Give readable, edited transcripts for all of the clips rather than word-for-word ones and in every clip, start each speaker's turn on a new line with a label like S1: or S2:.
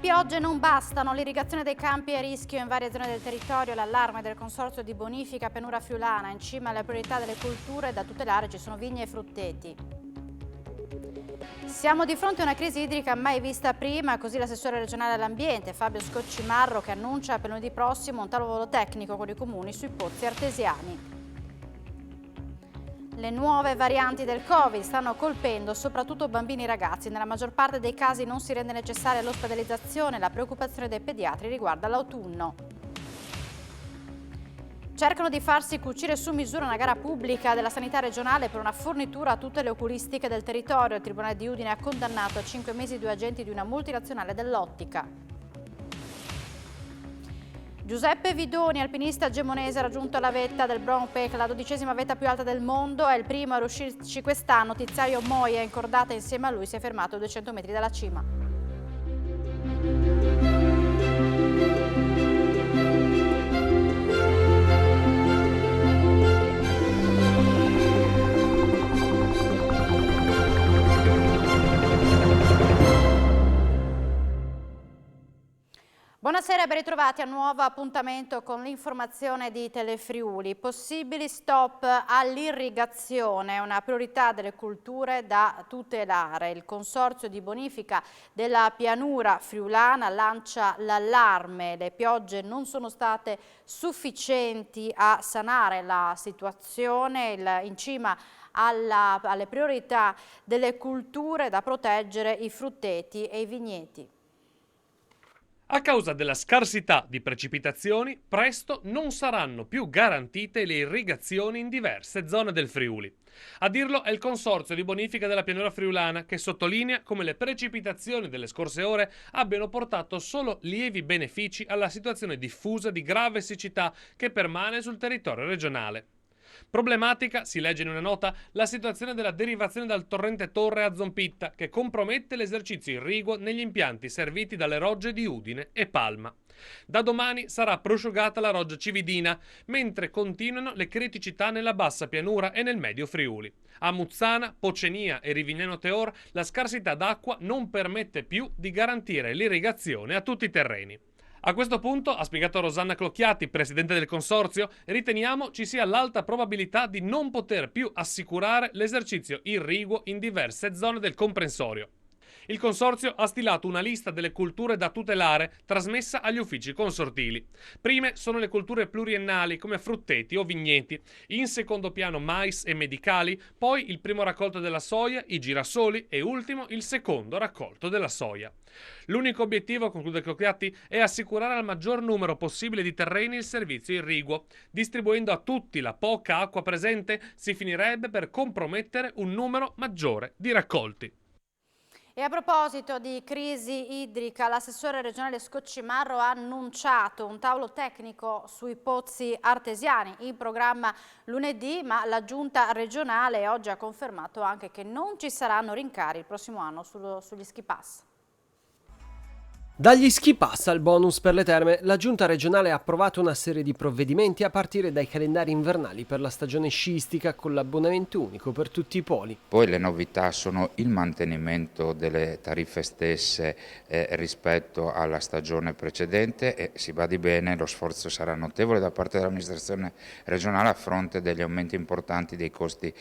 S1: piogge non bastano, l'irrigazione dei campi è a rischio in varie zone del territorio, l'allarme del consorzio di bonifica Pianura Friulana, in cima alle priorità delle culture da tutelare ci sono vigne e frutteti. Siamo di fronte a una crisi idrica mai vista prima, così l'assessore regionale all'ambiente Fabio Scoccimarro che annuncia per lunedì prossimo un tavolo tecnico con i comuni sui pozzi artesiani. Le nuove varianti del Covid stanno colpendo soprattutto bambini e ragazzi. Nella maggior parte dei casi non si rende necessaria l'ospedalizzazione. La preoccupazione dei pediatri riguarda l'autunno. Cercano di farsi cucire su misura una gara pubblica della sanità regionale per una fornitura a tutte le oculistiche del territorio. Il Tribunale di Udine ha condannato a 5 mesi 2 agenti di una multinazionale dell'ottica. Giuseppe Vidoni, alpinista gemonese, ha raggiunto la vetta del Brown Peak, la 12ª vetta più alta del mondo, è il primo a riuscirci quest'anno. Tiziaio Moia, incordata insieme a lui, si è fermato a 200 metri dalla cima. Buonasera e ben ritrovati a un nuovo appuntamento con l'informazione di Telefriuli. Possibili stop all'irrigazione, una priorità delle culture da tutelare. Il consorzio di bonifica della pianura friulana lancia l'allarme. Le piogge non sono state sufficienti a sanare la situazione. In cima alle priorità delle culture da proteggere i frutteti e i vigneti.
S2: A causa della scarsità di precipitazioni, presto non saranno più garantite le irrigazioni in diverse zone del Friuli. A dirlo è il consorzio di bonifica della pianura friulana, che sottolinea come le precipitazioni delle scorse ore abbiano portato solo lievi benefici alla situazione diffusa di grave siccità che permane sul territorio regionale. Problematica, si legge in una nota, la situazione della derivazione dal torrente Torre a Zompitta, che compromette l'esercizio irriguo negli impianti serviti dalle rogge di Udine e Palma. Da domani sarà prosciugata la roggia Cividina, mentre continuano le criticità nella bassa pianura e nel medio Friuli. A Muzzana, Pocenia e Rivignano Teor la scarsità d'acqua non permette più di garantire l'irrigazione a tutti i terreni. A questo punto, ha spiegato Rosanna Clocchiati, presidente del consorzio, riteniamo ci sia l'alta probabilità di non poter più assicurare l'esercizio irriguo in diverse zone del comprensorio. Il consorzio ha stilato una lista delle culture da tutelare trasmessa agli uffici consortili. Prime sono le culture pluriennali come frutteti o vigneti, in secondo piano mais e medicali, poi il primo raccolto della soia, i girasoli e ultimo il secondo raccolto della soia. L'unico obiettivo, conclude Clocchiatti, è assicurare al maggior numero possibile di terreni il servizio irriguo. Distribuendo a tutti la poca acqua presente si finirebbe per compromettere un numero maggiore di raccolti.
S1: E a proposito di crisi idrica, l'assessore regionale Scoccimarro ha annunciato un tavolo tecnico sui pozzi artesiani in programma lunedì, ma la giunta regionale oggi ha confermato anche che non ci saranno rincari il prossimo anno sugli ski pass.
S3: Dagli ski pass al bonus per le terme, la giunta regionale ha approvato una serie di provvedimenti a partire dai calendari invernali per la stagione sciistica con l'abbonamento unico per tutti i poli.
S4: Poi le novità sono il mantenimento delle tariffe stesse rispetto alla stagione precedente e si badi bene, lo sforzo sarà notevole da parte dell'amministrazione regionale a fronte degli aumenti importanti dei costi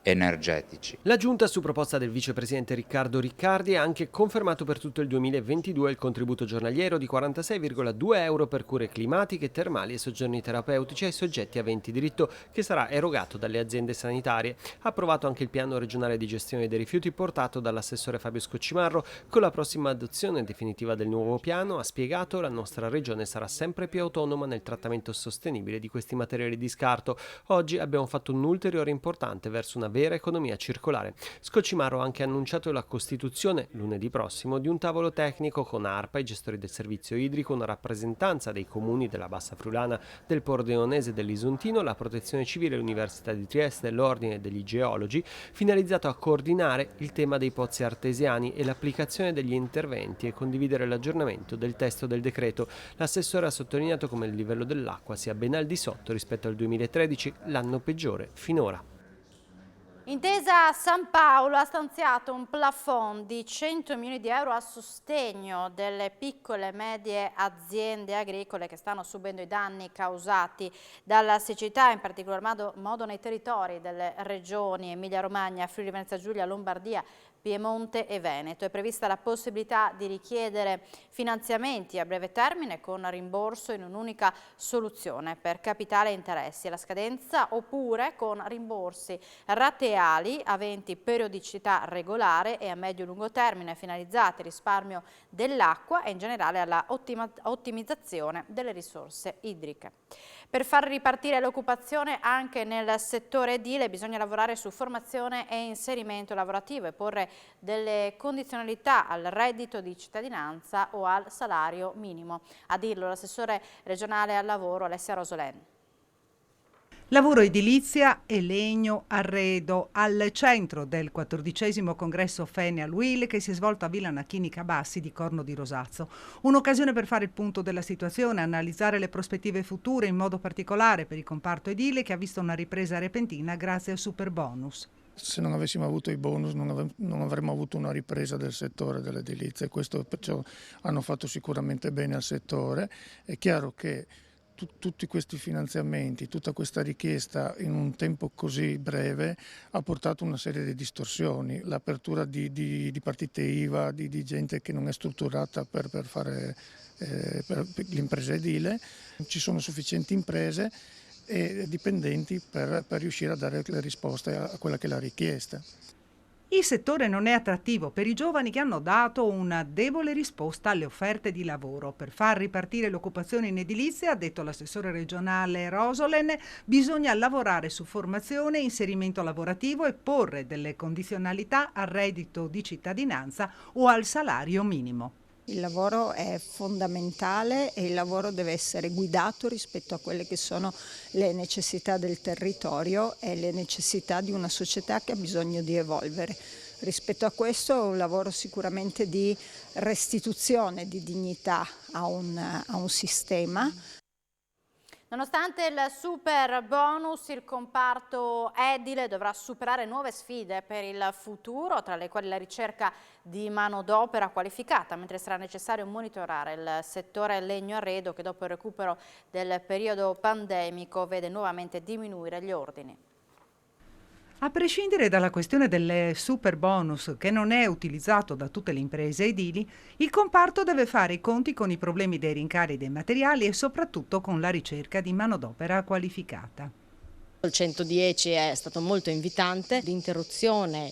S4: energetici.
S3: La giunta, su proposta del vicepresidente Riccardo Riccardi, ha anche confermato per tutto il 2022 il contributo giornaliero di 46,2 euro per cure climatiche, termali e soggiorni terapeutici ai soggetti aventi diritto, che sarà erogato dalle aziende sanitarie. Ha approvato anche il piano regionale di gestione dei rifiuti portato dall'assessore Fabio Scoccimarro. Con la prossima adozione definitiva del nuovo piano, ha spiegato, la nostra regione sarà sempre più autonoma nel trattamento sostenibile di questi materiali di scarto. Oggi abbiamo fatto un ulteriore importante verso una vera economia circolare. Scoccimarro ha anche annunciato la costituzione lunedì prossimo di un tavolo tecnico con ARPA, i gestori del servizio idrico, una rappresentanza dei comuni della Bassa Friulana, del Pordenonese e dell'Isontino, la Protezione Civile, l'Università di Trieste, l'Ordine degli Geologi, finalizzato a coordinare il tema dei pozzi artesiani e l'applicazione degli interventi e condividere l'aggiornamento del testo del decreto. L'assessore ha sottolineato come il livello dell'acqua sia ben al di sotto rispetto al 2013, l'anno peggiore finora.
S1: Intesa San Paolo ha stanziato un plafond di 100 milioni di euro a sostegno delle piccole e medie aziende agricole che stanno subendo i danni causati dalla siccità, in particolar modo nei territori delle regioni Emilia-Romagna, Friuli Venezia Giulia, Lombardia, Piemonte e Veneto. È prevista la possibilità di richiedere finanziamenti a breve termine con rimborso in un'unica soluzione per capitale e interessi alla scadenza, oppure con rimborsi rateali aventi periodicità regolare e a medio-lungo termine finalizzati al risparmio dell'acqua e in generale alla ottimizzazione delle risorse idriche. Per far ripartire l'occupazione anche nel settore edile bisogna lavorare su formazione e inserimento lavorativo e porre delle condizionalità al reddito di cittadinanza o al salario minimo. A dirlo l'assessore regionale al lavoro Alessia Rosolen.
S5: Lavoro edilizia e legno arredo al centro del 14° congresso Fenial Will che si è svolto a Villa Nachini Cabassi di Corno di Rosazzo. Un'occasione per fare il punto della situazione, analizzare le prospettive future in modo particolare per il comparto edile che ha visto una ripresa repentina grazie al superbonus.
S6: Se non avessimo avuto i bonus non avremmo avuto una ripresa del settore dell'edilizia e questo perciò hanno fatto sicuramente bene al settore. È chiaro che tutti questi finanziamenti, tutta questa richiesta in un tempo così breve ha portato una serie di distorsioni, l'apertura di partite IVA, di gente che non è strutturata per fare per l'impresa edile, ci sono sufficienti imprese e dipendenti per riuscire a dare le risposte a quella che è la richiesta.
S5: Il settore non è attrattivo per i giovani che hanno dato una debole risposta alle offerte di lavoro. Per far ripartire l'occupazione in edilizia, ha detto l'assessore regionale Rosolen, bisogna lavorare su formazione e inserimento lavorativo e porre delle condizionalità al reddito di cittadinanza o al salario minimo.
S7: Il lavoro è fondamentale e il lavoro deve essere guidato rispetto a quelle che sono le necessità del territorio e le necessità di una società che ha bisogno di evolvere. Rispetto a questo è un lavoro sicuramente di restituzione di dignità a un sistema.
S1: Nonostante il super bonus, il comparto edile dovrà superare nuove sfide per il futuro, tra le quali la ricerca di manodopera qualificata, mentre sarà necessario monitorare il settore legno arredo che dopo il recupero del periodo pandemico vede nuovamente diminuire gli ordini.
S5: A prescindere dalla questione del super bonus che non è utilizzato da tutte le imprese edili, il comparto deve fare i conti con i problemi dei rincari dei materiali e soprattutto con la ricerca di manodopera qualificata.
S8: Il 110 è stato molto invitante, l'interruzione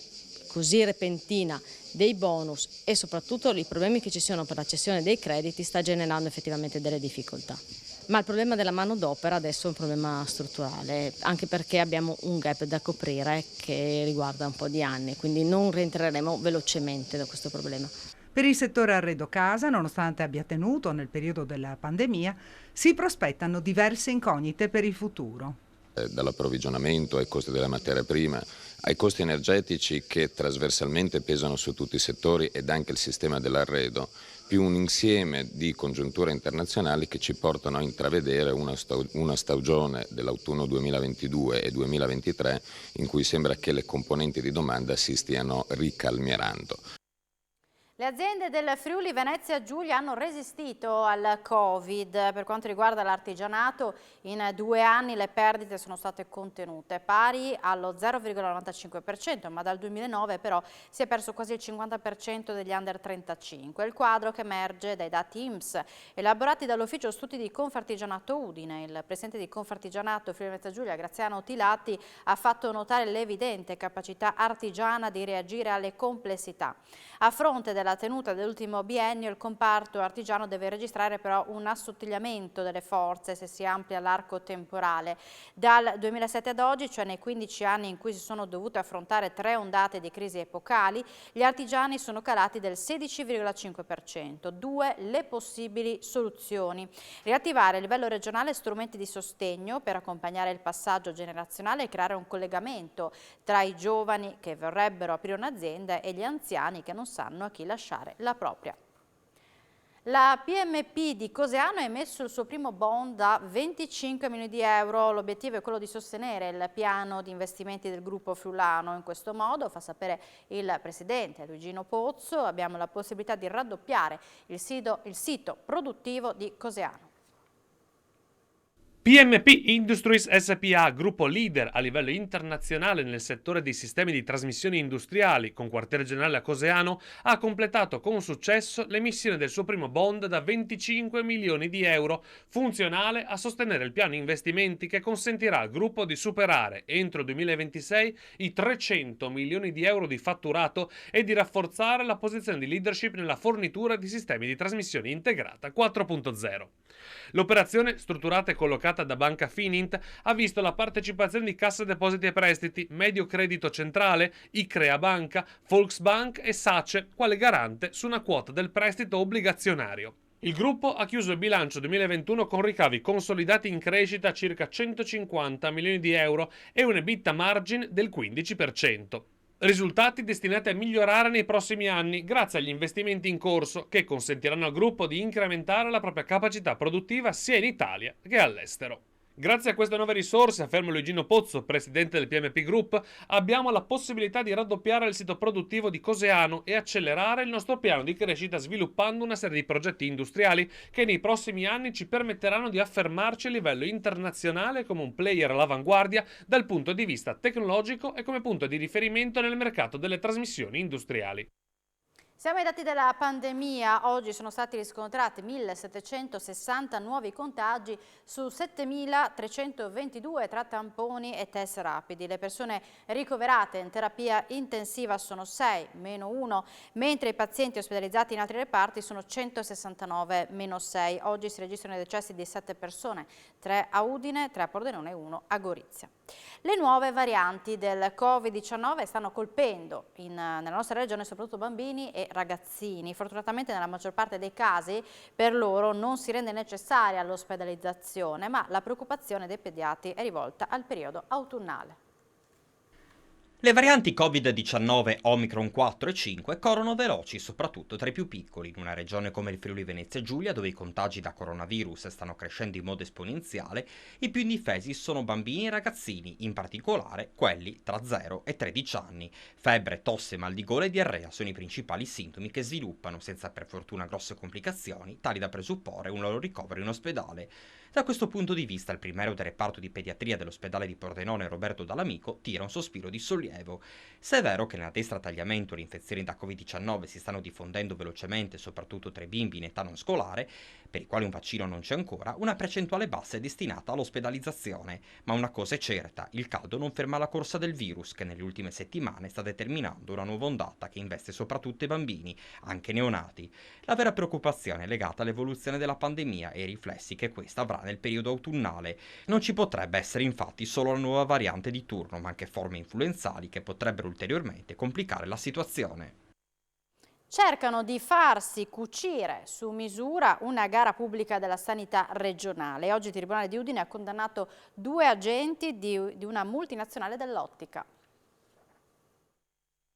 S8: così repentina dei bonus e soprattutto i problemi che ci sono per la cessione dei crediti sta generando effettivamente delle difficoltà. Ma il problema della manodopera adesso è un problema strutturale, anche perché abbiamo un gap da coprire che riguarda un po' di anni, quindi non rientreremo velocemente da questo problema.
S5: Per il settore arredo casa, nonostante abbia tenuto nel periodo della pandemia, si prospettano diverse incognite per il futuro.
S9: Dall'approvvigionamento ai costi della materia prima, ai costi energetici che trasversalmente pesano su tutti i settori ed anche il sistema dell'arredo, più un insieme di congiunture internazionali che ci portano a intravedere una stagione dell'autunno 2022 e 2023 in cui sembra che le componenti di domanda si stiano ricalmierando.
S1: Le aziende del Friuli Venezia Giulia hanno resistito al Covid. Per quanto riguarda l'artigianato, in 2 anni le perdite sono state contenute, pari allo 0,95%, ma dal 2009 però si è perso quasi il 50% degli under 35. Il quadro che emerge dai dati INPS elaborati dall'Ufficio Studi di Confartigianato Udine. Il presidente di Confartigianato Friuli Venezia Giulia, Graziano Tilati, ha fatto notare l'evidente capacità artigiana di reagire alle complessità. A fronte della tenuta dell'ultimo biennio, il comparto artigiano deve registrare però un assottigliamento delle forze se si amplia l'arco temporale. Dal 2007 ad oggi, cioè nei 15 anni in cui si sono dovute affrontare 3 ondate di crisi epocali, gli artigiani sono calati del 16,5%. 2 le possibili soluzioni: riattivare a livello regionale strumenti di sostegno per accompagnare il passaggio generazionale e creare un collegamento tra i giovani che vorrebbero aprire un'azienda e gli anziani che non sanno a chi lasciare la propria. La PMP di Coseano ha emesso il suo primo bond da 25 milioni di euro. L'obiettivo è quello di sostenere il piano di investimenti del gruppo friulano. In questo modo, fa sapere il presidente Luigino Pozzo, abbiamo la possibilità di raddoppiare il sito produttivo di Coseano.
S2: PMP Industries SPA, gruppo leader a livello internazionale nel settore dei sistemi di trasmissioni industriali, con quartiere generale a Coseano, ha completato con successo l'emissione del suo primo bond da 25 milioni di euro, funzionale a sostenere il piano investimenti che consentirà al gruppo di superare entro il 2026 i 300 milioni di euro di fatturato e di rafforzare la posizione di leadership nella fornitura di sistemi di trasmissione integrata 4.0. L'operazione, strutturata e collocata da Banca Finint, ha visto la partecipazione di Cassa Depositi e Prestiti, Medio Credito Centrale, Icrea Banca, Volksbank e Sace quale garante su una quota del prestito obbligazionario. Il gruppo ha chiuso il bilancio 2021 con ricavi consolidati in crescita a circa 150 milioni di euro e un EBITDA margin del 15%. Risultati destinati a migliorare nei prossimi anni grazie agli investimenti in corso che consentiranno al gruppo di incrementare la propria capacità produttiva sia in Italia che all'estero. Grazie a queste nuove risorse, afferma Luigino Pozzo, presidente del PMP Group, abbiamo la possibilità di raddoppiare il sito produttivo di Coseano e accelerare il nostro piano di crescita sviluppando una serie di progetti industriali che nei prossimi anni ci permetteranno di affermarci a livello internazionale come un player all'avanguardia dal punto di vista tecnologico e come punto di riferimento nel mercato delle trasmissioni industriali.
S1: Siamo ai dati della pandemia. Oggi sono stati riscontrati 1.760 nuovi contagi su 7.322 tra tamponi e test rapidi. Le persone ricoverate in terapia intensiva sono 6, meno 1, mentre i pazienti ospedalizzati in altri reparti sono 169, meno 6. Oggi si registrano i decessi di 7 persone, 3 a Udine, 3 a Pordenone e 1 a Gorizia. Le nuove varianti del Covid-19 stanno colpendo nella nostra regione soprattutto bambini e ragazzini. Fortunatamente nella maggior parte dei casi per loro non si rende necessaria l'ospedalizzazione, ma la preoccupazione dei pediatri è rivolta al periodo autunnale.
S10: Le varianti Covid-19 Omicron 4 e 5 corrono veloci, soprattutto tra i più piccoli, in una regione come il Friuli Venezia Giulia, dove i contagi da coronavirus stanno crescendo in modo esponenziale. I più indifesi sono bambini e ragazzini, in particolare quelli tra 0 e 13 anni. Febbre, tosse, mal di gola e diarrea sono i principali sintomi che sviluppano, senza per fortuna grosse complicazioni, tali da presupporre un loro ricovero in ospedale. Da questo punto di vista, il primario del reparto di pediatria dell'ospedale di Pordenone, Roberto Dall'Amico, tira un sospiro di sollievo. Se è vero che nella destra tagliamento le infezioni da Covid-19 si stanno diffondendo velocemente, soprattutto tra i bimbi in età non scolare, per i quali un vaccino non c'è ancora, una percentuale bassa è destinata all'ospedalizzazione. Ma una cosa è certa, il caldo non ferma la corsa del virus, che nelle ultime settimane sta determinando una nuova ondata che investe soprattutto i bambini, anche neonati. La vera preoccupazione è legata all'evoluzione della pandemia e ai riflessi che questa avrà nel periodo autunnale. Non ci potrebbe essere infatti solo la nuova variante di turno, ma anche forme influenzali che potrebbero ulteriormente complicare la situazione.
S1: Cercano di farsi cucire su misura una gara pubblica della sanità regionale. Oggi il Tribunale di Udine ha condannato 2 agenti di una multinazionale dell'ottica.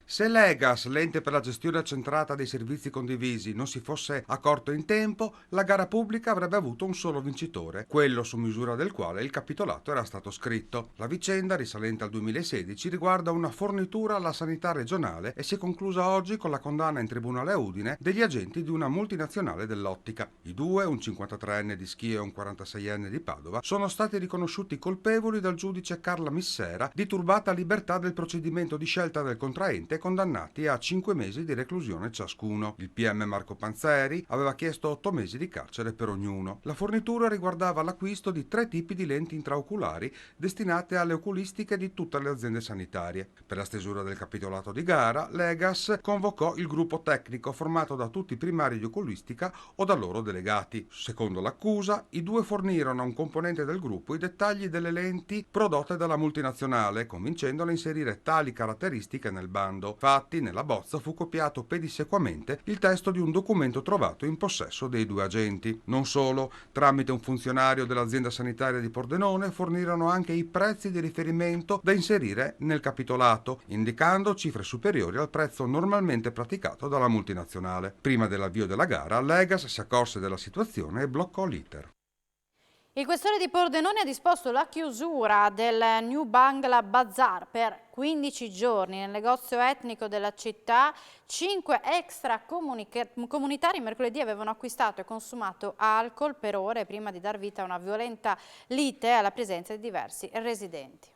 S11: Se Legas, l'ente per la gestione accentrata dei servizi condivisi, non si fosse accorto in tempo, la gara pubblica avrebbe avuto un solo vincitore, quello su misura del quale il capitolato era stato scritto. La vicenda, risalente al 2016, riguarda una fornitura alla sanità regionale e si è conclusa oggi con la condanna in tribunale a Udine degli agenti di una multinazionale dell'ottica. I due, un 53enne di Schio e un 46enne di Padova, sono stati riconosciuti colpevoli dal giudice Carla Missera di turbata libertà del procedimento di scelta del contraente, condannati a 5 mesi di reclusione ciascuno. Il PM Marco Panzeri aveva chiesto 8 mesi di carcere per ognuno. La fornitura riguardava l'acquisto di 3 tipi di lenti intraoculari destinate alle oculistiche di tutte le aziende sanitarie. Per la stesura del capitolato di gara, Legas convocò il gruppo tecnico formato da tutti i primari di oculistica o da loro delegati. Secondo l'accusa, i due fornirono a un componente del gruppo i dettagli delle lenti prodotte dalla multinazionale, convincendolo a inserire tali caratteristiche nel bando. comando. Infatti, nella bozza fu copiato pedissequamente il testo di un documento trovato in possesso dei due agenti. Non solo, tramite un funzionario dell'azienda sanitaria di Pordenone fornirono anche i prezzi di riferimento da inserire nel capitolato, indicando cifre superiori al prezzo normalmente praticato dalla multinazionale. Prima dell'avvio della gara, l'Egas si accorse della situazione e bloccò l'iter.
S1: Il questore di Pordenone ha disposto la chiusura del New Bangla Bazar per 15 giorni nel negozio etnico della città. 5 extracomunitari mercoledì avevano acquistato e consumato alcol per ore prima di dar vita a una violenta lite alla presenza di diversi residenti.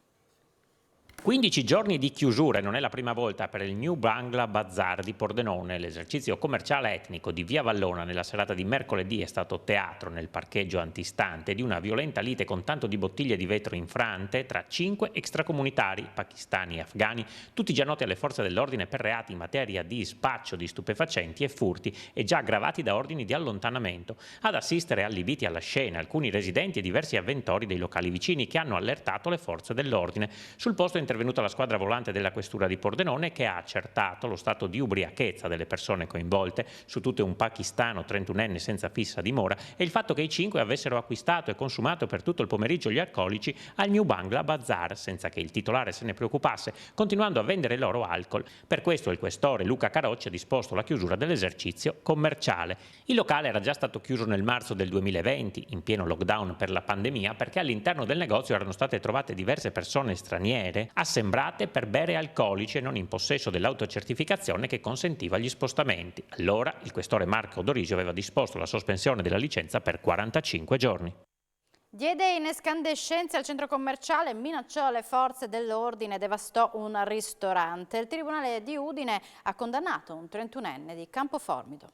S12: 15 giorni di chiusura, non è la prima volta per il New Bangla Bazar di Pordenone. L'esercizio commerciale etnico di Via Vallona nella serata di mercoledì è stato teatro nel parcheggio antistante di una violenta lite con tanto di bottiglie di vetro infrante tra 5 extracomunitari pakistani e afghani, tutti già noti alle forze dell'ordine per reati in materia di spaccio di stupefacenti e furti e già aggravati da ordini di allontanamento. Ad assistere allibiti alla scena alcuni residenti e diversi avventori dei locali vicini che hanno allertato le forze dell'ordine. Sul posto è intervenuta la squadra volante della questura di Pordenone che ha accertato lo stato di ubriachezza delle persone coinvolte, su tutte un pakistano 31enne senza fissa dimora, e il fatto che i 5 avessero acquistato e consumato per tutto il pomeriggio gli alcolici al New Bangla Bazar senza che il titolare se ne preoccupasse, continuando a vendere il loro alcol. Per questo il questore Luca Carocci ha disposto la chiusura dell'esercizio commerciale. Il locale era già stato chiuso nel marzo del 2020, in pieno lockdown per la pandemia, perché all'interno del negozio erano state trovate diverse persone straniere assembrate per bere alcolici e non in possesso dell'autocertificazione che consentiva gli spostamenti. Allora il questore Marco Dorisio aveva disposto la sospensione della licenza per 45 giorni.
S1: Diede in escandescenze al centro commerciale, minacciò le forze dell'ordine e devastò un ristorante. Il Tribunale di Udine ha condannato un 31enne di Campoformido.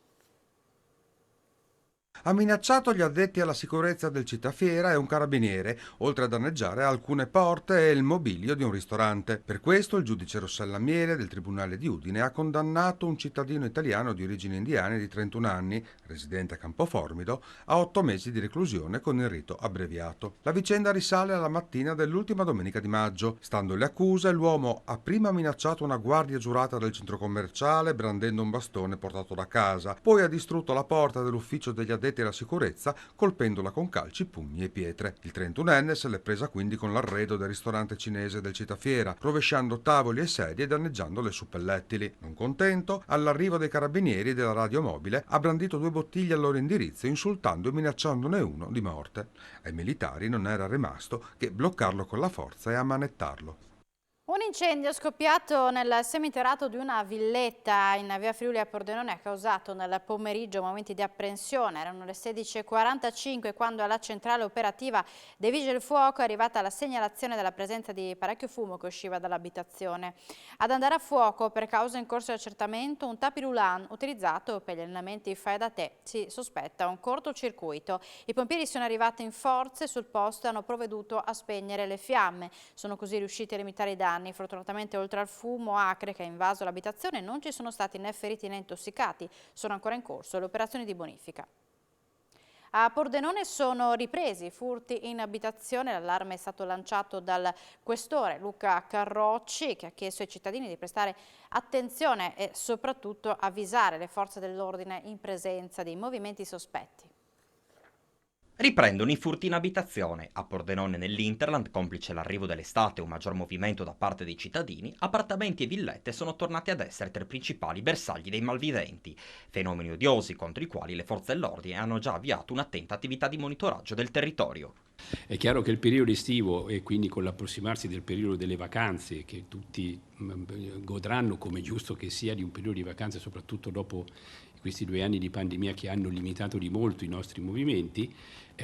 S11: Ha minacciato gli addetti alla sicurezza del Cittafiera e un carabiniere, oltre a danneggiare alcune porte e il mobilio di un ristorante. Per questo il giudice Rossella Miele del Tribunale di Udine ha condannato un cittadino italiano di origini indiane di 31 anni, residente a Campoformido, a 8 mesi di reclusione con il rito abbreviato. La vicenda risale alla mattina dell'ultima domenica di maggio. Stando le accuse, l'uomo ha prima minacciato una guardia giurata del centro commerciale brandendo un bastone portato da casa, poi ha distrutto la porta dell'ufficio degli addetti alla sicurezza colpendola con calci, pugni e pietre. Il 31enne se l'è presa quindi con l'arredo del ristorante cinese del Cittafiera, rovesciando tavoli e sedie e danneggiando le suppellettili. Non contento, all'arrivo dei carabinieri della radiomobile ha brandito 2 bottiglie al loro indirizzo, insultando e minacciandone uno di morte. Ai militari non era rimasto che bloccarlo con la forza e ammanettarlo.
S1: Un incendio scoppiato nel semiterato di una villetta in via Friuli a Pordenone ha causato nel pomeriggio momenti di apprensione. Erano le 16:45 quando alla centrale operativa dei Vigili del Fuoco è arrivata la segnalazione della presenza di parecchio fumo che usciva dall'abitazione. Ad andare a fuoco per causa in corso di accertamento un tapirulan utilizzato per gli allenamenti fai da te. Si sospetta un cortocircuito. I pompieri sono arrivati in forze sul posto e hanno provveduto a spegnere le fiamme. Sono così riusciti a limitare i danni. Fortunatamente oltre al fumo acre che ha invaso l'abitazione non ci sono stati né feriti né intossicati, sono ancora in corso le operazioni di bonifica. A Pordenone sono ripresi i furti in abitazione, l'allarme è stato lanciato dal questore Luca Carocci che ha chiesto ai cittadini di prestare attenzione e soprattutto avvisare le forze dell'ordine in presenza di movimenti sospetti.
S10: Riprendono i furti in abitazione. A Pordenone nell'Interland, complice l'arrivo dell'estate e un maggior movimento da parte dei cittadini, appartamenti e villette sono tornati ad essere tra i principali bersagli dei malviventi. Fenomeni odiosi contro i quali le forze dell'ordine hanno già avviato un'attenta attività di monitoraggio del territorio.
S13: È chiaro che il periodo estivo e quindi con l'approssimarsi del periodo delle vacanze, che tutti godranno come giusto che sia di un periodo di vacanze, soprattutto dopo questi 2 anni di pandemia che hanno limitato di molto i nostri movimenti,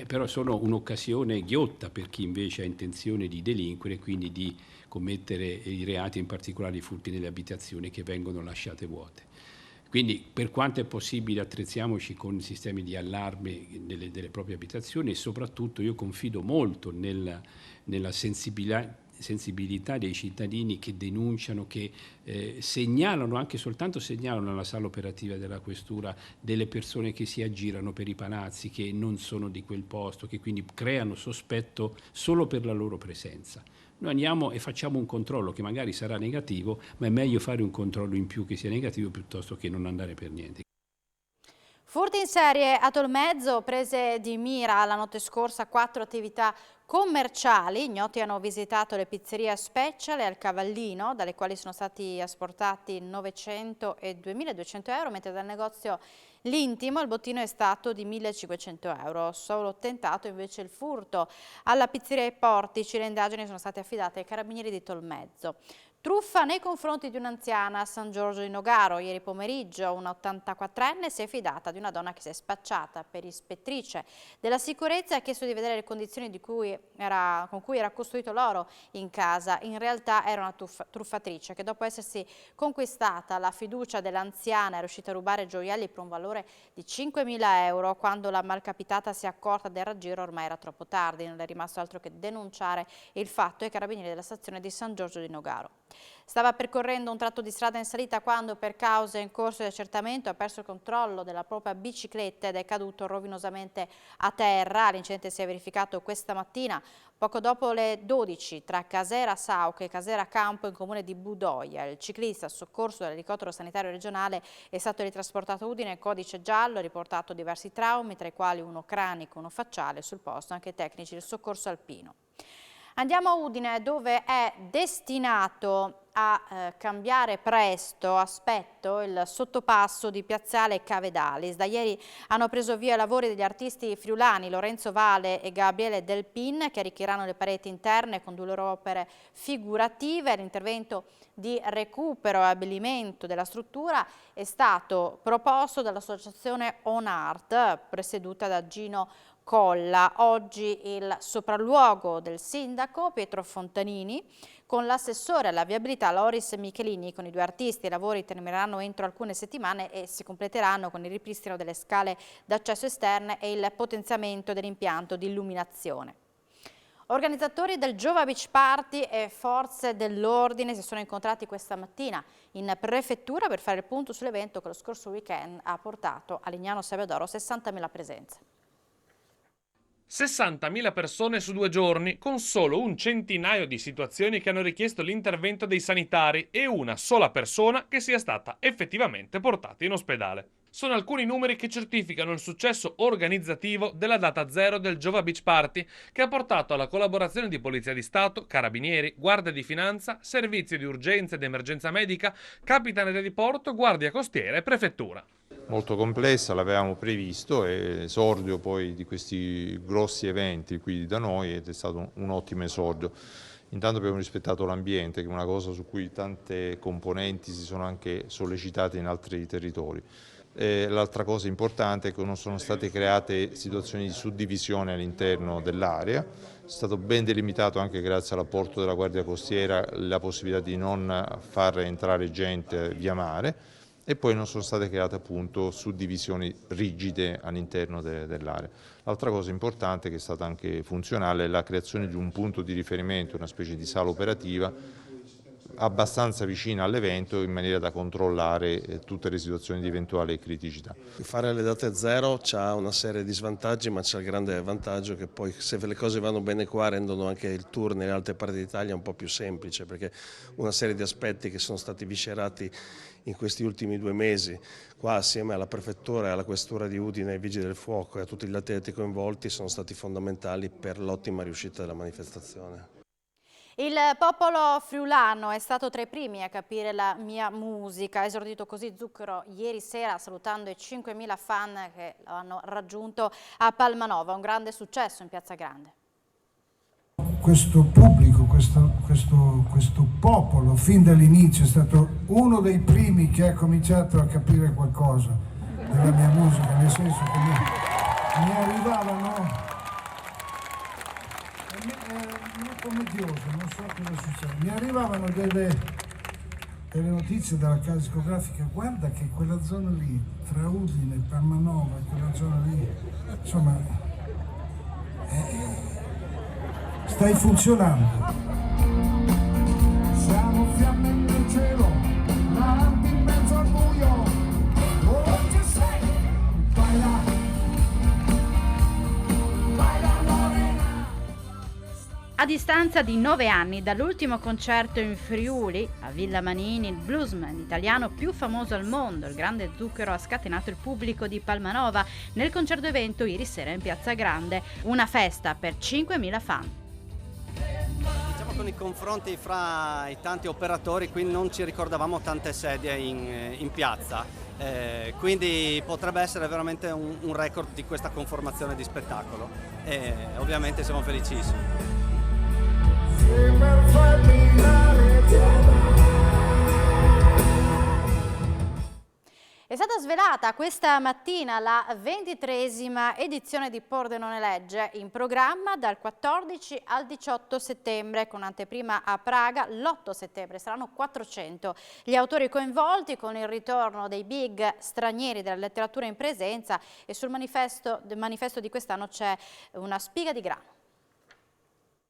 S13: però sono un'occasione ghiotta per chi invece ha intenzione di delinquere, quindi di commettere i reati, in particolare i furti nelle abitazioni che vengono lasciate vuote. Quindi per quanto è possibile attrezziamoci con sistemi di allarme delle proprie abitazioni e soprattutto io confido molto nella sensibilità sensibilità dei cittadini che denunciano, che segnalano, anche soltanto segnalano alla sala operativa della questura delle persone che si aggirano per i palazzi, che non sono di quel posto, che quindi creano sospetto solo per la loro presenza. Noi andiamo e facciamo un controllo che magari sarà negativo, ma è meglio fare un controllo in più che sia negativo piuttosto che non andare per niente.
S1: Furti in serie a Tolmezzo, prese di mira la notte scorsa 4 attività commerciali. Ignoti hanno visitato le pizzerie Special e al Cavallino, dalle quali sono stati asportati 900 e 2.200 euro, mentre dal negozio L'Intimo il bottino è stato di 1.500 euro. Solo tentato invece il furto alla pizzeria ai Portici. Le indagini sono state affidate ai carabinieri di Tolmezzo. Truffa nei confronti di un'anziana a San Giorgio di Nogaro. Ieri pomeriggio una 84enne si è fidata di una donna che si è spacciata per ispettrice della sicurezza e ha chiesto di vedere le condizioni con cui era costruito l'oro in casa. In realtà era una truffatrice che, dopo essersi conquistata la fiducia dell'anziana, è riuscita a rubare gioielli per un valore di 5.000 euro. Quando la malcapitata si è accorta del raggiro ormai era troppo tardi. Non è rimasto altro che denunciare il fatto ai carabinieri della stazione di San Giorgio di Nogaro. Stava percorrendo un tratto di strada in salita quando, per cause in corso di accertamento, ha perso il controllo della propria bicicletta ed è caduto rovinosamente a terra. L'incidente si è verificato questa mattina, poco dopo le 12, tra Casera Sauche e Casera Campo, in comune di Budoia. Il ciclista, soccorso dall'elicottero sanitario regionale, è stato ritrasportato a Udine, codice giallo, ha riportato diversi traumi, tra i quali uno cranico, uno facciale. Sul posto anche tecnici del soccorso alpino. Andiamo a Udine, dove è destinato a cambiare presto aspetto il sottopasso di Piazzale Cavedalis. Da ieri hanno preso via i lavori degli artisti friulani Lorenzo Vale e Gabriele Del Pin, che arricchiranno le pareti interne con 2 loro opere figurative. L'intervento di recupero e abbellimento della struttura è stato proposto dall'associazione On Art, presieduta da Gino Colla. Oggi il sopralluogo del sindaco Pietro Fontanini con l'assessore alla viabilità Loris Michelini. Con i 2 artisti i lavori termineranno entro alcune settimane e si completeranno con il ripristino delle scale d'accesso esterne e il potenziamento dell'impianto di illuminazione. Organizzatori del Giova Beach Party e forze dell'ordine si sono incontrati questa mattina in prefettura per fare il punto sull'evento che lo scorso weekend ha portato a Lignano Sabbiadoro 60.000 presenze.
S2: 60.000 persone su 2 giorni, con solo un centinaio di situazioni che hanno richiesto l'intervento dei sanitari e una sola persona che sia stata effettivamente portata in ospedale. Sono alcuni numeri che certificano il successo organizzativo della data zero del Giova Beach Party, che ha portato alla collaborazione di Polizia di Stato, Carabinieri, Guardia di Finanza, Servizio di Urgenza ed Emergenza Medica, Capitaneria di Porto, Guardia Costiera e Prefettura.
S14: Molto complessa, l'avevamo previsto, è esordio poi di questi grossi eventi qui da noi ed è stato un ottimo esordio. Intanto abbiamo rispettato l'ambiente, che è una cosa su cui tante componenti si sono anche sollecitate in altri territori. L'altra cosa importante è che non sono state create situazioni di suddivisione all'interno dell'area, è stato ben delimitato anche grazie all'apporto della Guardia Costiera la possibilità di non far entrare gente via mare. E poi non sono state create appunto suddivisioni rigide all'interno dell'area. L'altra cosa importante che è stata anche funzionale è la creazione di un punto di riferimento, una specie di sala operativa abbastanza vicina all'evento in maniera da controllare tutte le situazioni di eventuale criticità.
S15: Fare le date zero ha una serie di svantaggi, ma c'è il grande vantaggio che poi, se le cose vanno bene qua, rendono anche il tour nelle altre parti d'Italia un po' più semplice, perché una serie di aspetti che sono stati viscerati in questi ultimi 2 mesi, qua assieme alla Prefettura e alla Questura di Udine, ai Vigili del Fuoco e a tutti gli atleti coinvolti, sono stati fondamentali per l'ottima riuscita della manifestazione.
S1: Il popolo friulano è stato tra i primi a capire la mia musica. Ha esordito così Zucchero ieri sera, salutando i 5.000 fan che lo hanno raggiunto a Palmanova. Un grande successo in Piazza Grande.
S16: Questo pubblico, questo popolo, fin dall'inizio è stato uno dei primi che ha cominciato a capire qualcosa della mia musica, nel senso che mi arrivavano... Commedioso, non so cosa succede. Mi arrivavano delle notizie dalla casa discografica, guarda che quella zona lì, tra Udine, Palmanova, quella zona lì, insomma, stai funzionando. fiamme nel cielo, lampi in mezzo al buio. Oh, ci sei, baila, baila Lorena.
S1: A distanza di 9 anni dall'ultimo concerto in Friuli, a Villa Manini, il bluesman italiano più famoso al mondo, il grande Zucchero, ha scatenato il pubblico di Palmanova nel concerto evento ieri sera in Piazza Grande, una festa per 5.000 fan.
S17: Diciamo con i confronti fra i tanti operatori qui non ci ricordavamo tante sedie in piazza, quindi potrebbe essere veramente un record di questa conformazione di spettacolo e ovviamente siamo felicissimi.
S1: È stata svelata questa mattina la 23esima edizione di Pordenone Legge, in programma dal 14 al 18 settembre, con anteprima a Praga l'8 settembre. Saranno 400 gli autori coinvolti, con il ritorno dei big stranieri della letteratura in presenza, e sul manifesto di quest'anno c'è una spiga di grano.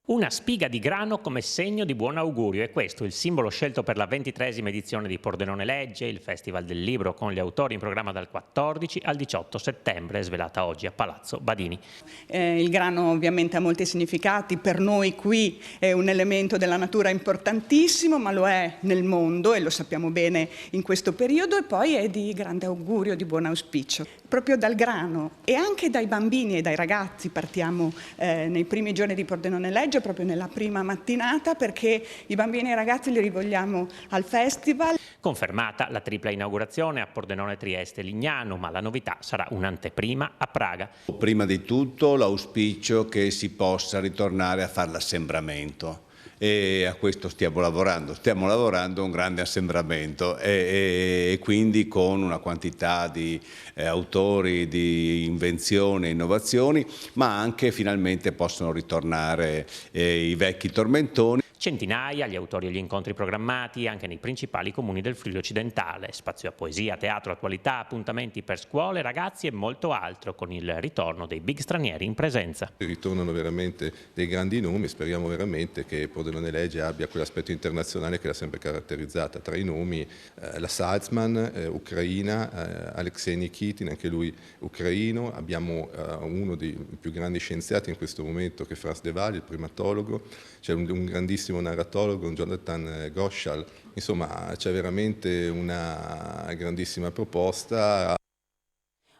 S12: Una spiga di grano come segno di buon augurio, è questo il simbolo scelto per la 23esima edizione di Pordenone Legge, il Festival del Libro con gli autori in programma dal 14 al 18 settembre, svelata oggi a Palazzo Badini.
S18: Il grano ovviamente ha molti significati, per noi qui è un elemento della natura importantissimo, ma lo è nel mondo e lo sappiamo bene in questo periodo, e poi è di grande augurio, di buon auspicio. Proprio dal grano e anche dai bambini e dai ragazzi partiamo nei primi giorni di Pordenone Legge, proprio nella prima mattinata, perché i bambini e i ragazzi li rivogliamo al festival.
S12: Confermata la tripla inaugurazione a Pordenone, Trieste e Lignano, ma la novità sarà un'anteprima a Praga.
S19: Prima di tutto l'auspicio che si possa ritornare a fare l'assembramento. E a questo stiamo lavorando a un grande assembramento e quindi con una quantità di autori, di invenzioni e innovazioni, ma anche finalmente possono ritornare i vecchi tormentoni.
S12: Centinaia gli autori e gli incontri programmati anche nei principali comuni del Friuli occidentale, spazio a poesia, teatro, attualità, appuntamenti per scuole, ragazzi e molto altro, con il ritorno dei big stranieri in presenza.
S20: Ritornano veramente dei grandi nomi, speriamo veramente che Pordenone Legge abbia quell'aspetto internazionale che l'ha sempre caratterizzata. Tra i nomi la Salzman, ucraina, Alexei Nikitin, anche lui ucraino, abbiamo uno dei più grandi scienziati in questo momento che è Franz De Waal, il primatologo, c'è un grandissimo narratologo, un Jonathan Goschal, insomma c'è veramente una grandissima proposta.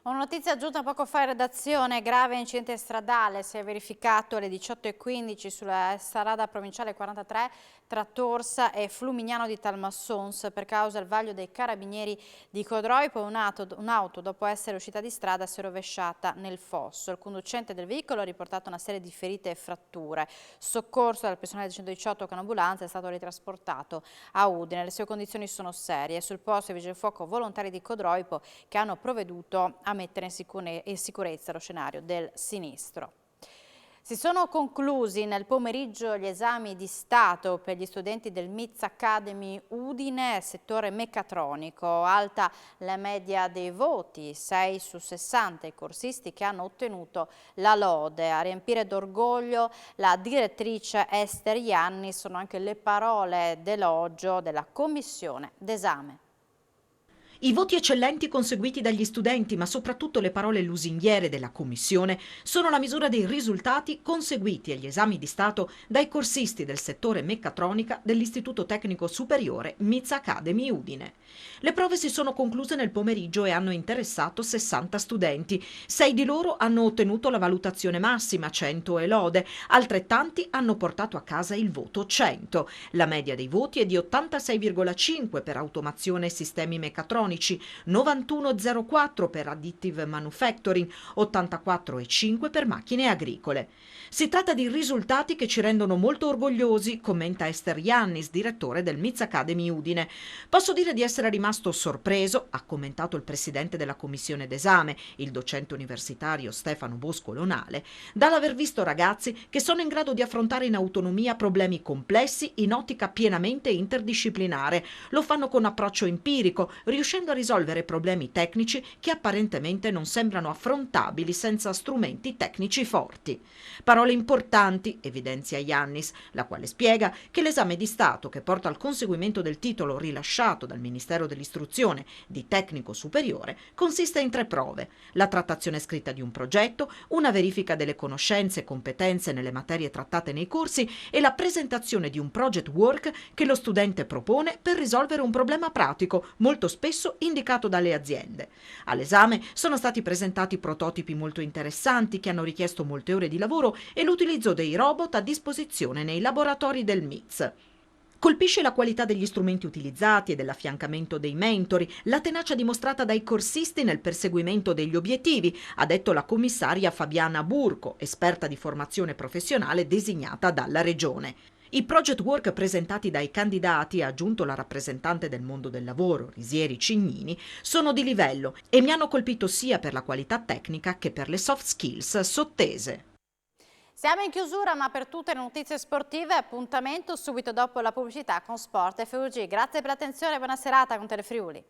S1: Una notizia giunta poco fa in redazione: grave incidente stradale si è verificato alle 18:15 sulla strada provinciale 43 tra Torsa e Flumignano di Talmassons per causa del vaglio dei carabinieri di Codroipo. Un'auto, dopo essere uscita di strada, si è rovesciata nel fosso. Il conducente del veicolo ha riportato una serie di ferite e fratture. Soccorso dal personale del 118 con ambulanza, è stato ritrasportato a Udine. Le sue condizioni sono serie. Sul posto i vigili del fuoco volontari di Codroipo che hanno provveduto a mettere in sicurezza lo scenario del sinistro. Si sono conclusi nel pomeriggio gli esami di Stato per gli studenti del MIZ Academy Udine, settore meccatronico. Alta la media dei voti, 6 su 60 i corsisti che hanno ottenuto la lode. A riempire d'orgoglio la direttrice Ester Ianni sono anche le parole d'elogio della commissione d'esame.
S21: I voti eccellenti conseguiti dagli studenti, ma soprattutto le parole lusinghiere della Commissione, sono la misura dei risultati conseguiti agli esami di Stato dai corsisti del settore meccatronica dell'Istituto Tecnico Superiore MIZ Academy Udine. Le prove si sono concluse nel pomeriggio e hanno interessato 60 studenti. 6 di loro hanno ottenuto la valutazione massima, 100 e lode. Altrettanti hanno portato a casa il voto 100. La media dei voti è di 86,5 per automazione e sistemi meccatronici, 91,04 per additive manufacturing, 84,5 per macchine agricole. Si tratta di risultati che ci rendono molto orgogliosi, commenta Ester Iannis, direttore del MIZ Academy Udine. Posso dire di essere rimasto sorpreso, ha commentato il presidente della commissione d'esame, il docente universitario Stefano Bosco Lonale, dall'aver visto ragazzi che sono in grado di affrontare in autonomia problemi complessi in ottica pienamente interdisciplinare. Lo fanno con approccio empirico, riuscendo riuscendo a risolvere problemi tecnici che apparentemente non sembrano affrontabili senza strumenti tecnici forti. Parole importanti, evidenzia Iannis, la quale spiega che l'esame di Stato che porta al conseguimento del titolo rilasciato dal Ministero dell'Istruzione di tecnico superiore consiste in 3 prove: la trattazione scritta di un progetto, una verifica delle conoscenze e competenze nelle materie trattate nei corsi e la presentazione di un project work che lo studente propone per risolvere un problema pratico, molto spesso indicato dalle aziende. All'esame sono stati presentati prototipi molto interessanti che hanno richiesto molte ore di lavoro e l'utilizzo dei robot a disposizione nei laboratori del MITS. Colpisce la qualità degli strumenti utilizzati e dell'affiancamento dei mentori, la tenacia dimostrata dai corsisti nel perseguimento degli obiettivi, ha detto la commissaria Fabiana Burco, esperta di formazione professionale designata dalla Regione. I project work presentati dai candidati, ha aggiunto la rappresentante del mondo del lavoro, Risieri Cignini, sono di livello e mi hanno colpito sia per la qualità tecnica che per le soft skills sottese.
S1: Siamo in chiusura, ma per tutte le notizie sportive appuntamento subito dopo la pubblicità con Sport FUG. Grazie per l'attenzione e buona serata con Telefriuli.